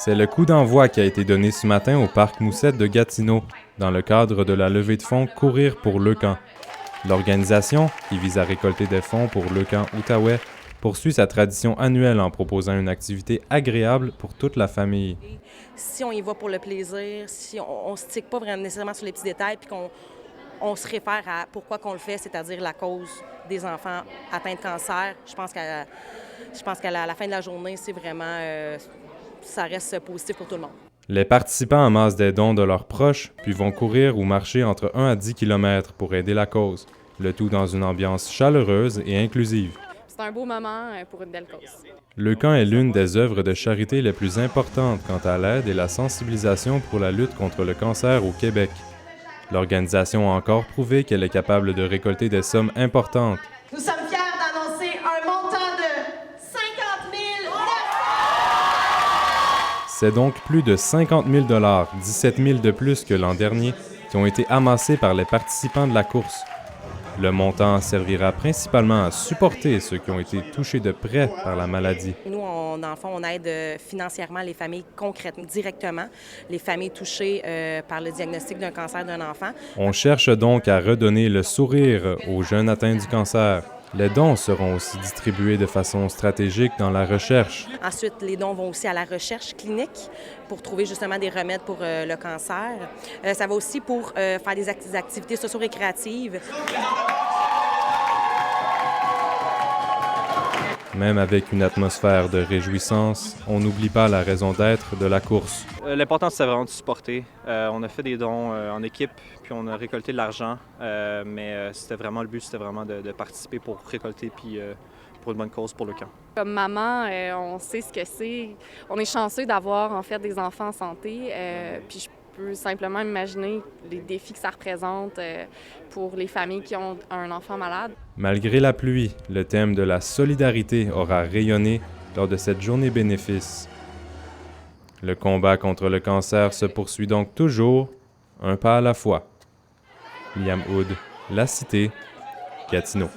C'est le coup d'envoi qui a été donné ce matin au parc Moussette de Gatineau, dans le cadre de la levée de fonds Courir pour Leucan. L'organisation, qui vise à récolter des fonds pour Leucan-Outaouais, poursuit sa tradition annuelle en proposant une activité agréable pour toute la famille. Si on y va pour le plaisir, si on ne se tique pas vraiment nécessairement sur les petits détails, puis qu'on se réfère à pourquoi qu'on le fait, c'est-à-dire la cause des enfants atteints de cancer, je pense qu'à la fin de la journée, c'est vraiment, ça reste positif pour tout le monde. Les participants amassent des dons de leurs proches, puis vont courir ou marcher entre 1 à 10 km pour aider la cause, le tout dans une ambiance chaleureuse et inclusive. C'est un beau moment pour une belle cause. Leucan est l'une des œuvres de charité les plus importantes quant à l'aide et la sensibilisation pour la lutte contre le cancer au Québec. L'organisation a encore prouvé qu'elle est capable de récolter des sommes importantes. Nous sommes fiers d'annoncer un montant de 50 000 $. C'est donc plus de 50 000 $, 17 000 de plus que l'an dernier, qui ont été amassés par les participants de la course. Le montant servira principalement à supporter ceux qui ont été touchés de près par la maladie. Nous, dans le fond, on aide financièrement les familles concrètement, directement, les familles touchées par le diagnostic d'un cancer d'un enfant. On cherche donc à redonner le sourire aux jeunes atteints du cancer. Les dons seront aussi distribués de façon stratégique dans la recherche. Ensuite, les dons vont aussi à la recherche clinique pour trouver justement des remèdes pour le cancer. Ça va aussi pour faire des activités socio-récréatives. Même avec une atmosphère de réjouissance, on n'oublie pas la raison d'être de la course. L'important, c'est vraiment de supporter. On a fait des dons en équipe, puis on a récolté de l'argent, mais c'était vraiment le but, c'était vraiment de participer pour récolter, puis pour une bonne cause pour Leucan. Comme maman, on sait ce que c'est. On est chanceux d'avoir en fait des enfants en santé, puis je peux simplement imaginer les défis que ça représente pour les familles qui ont un enfant malade. Malgré la pluie, le thème de la solidarité aura rayonné lors de cette journée bénéfice. Le combat contre le cancer se poursuit donc toujours, un pas à la fois. Liam Hood, La Cité, Gatineau.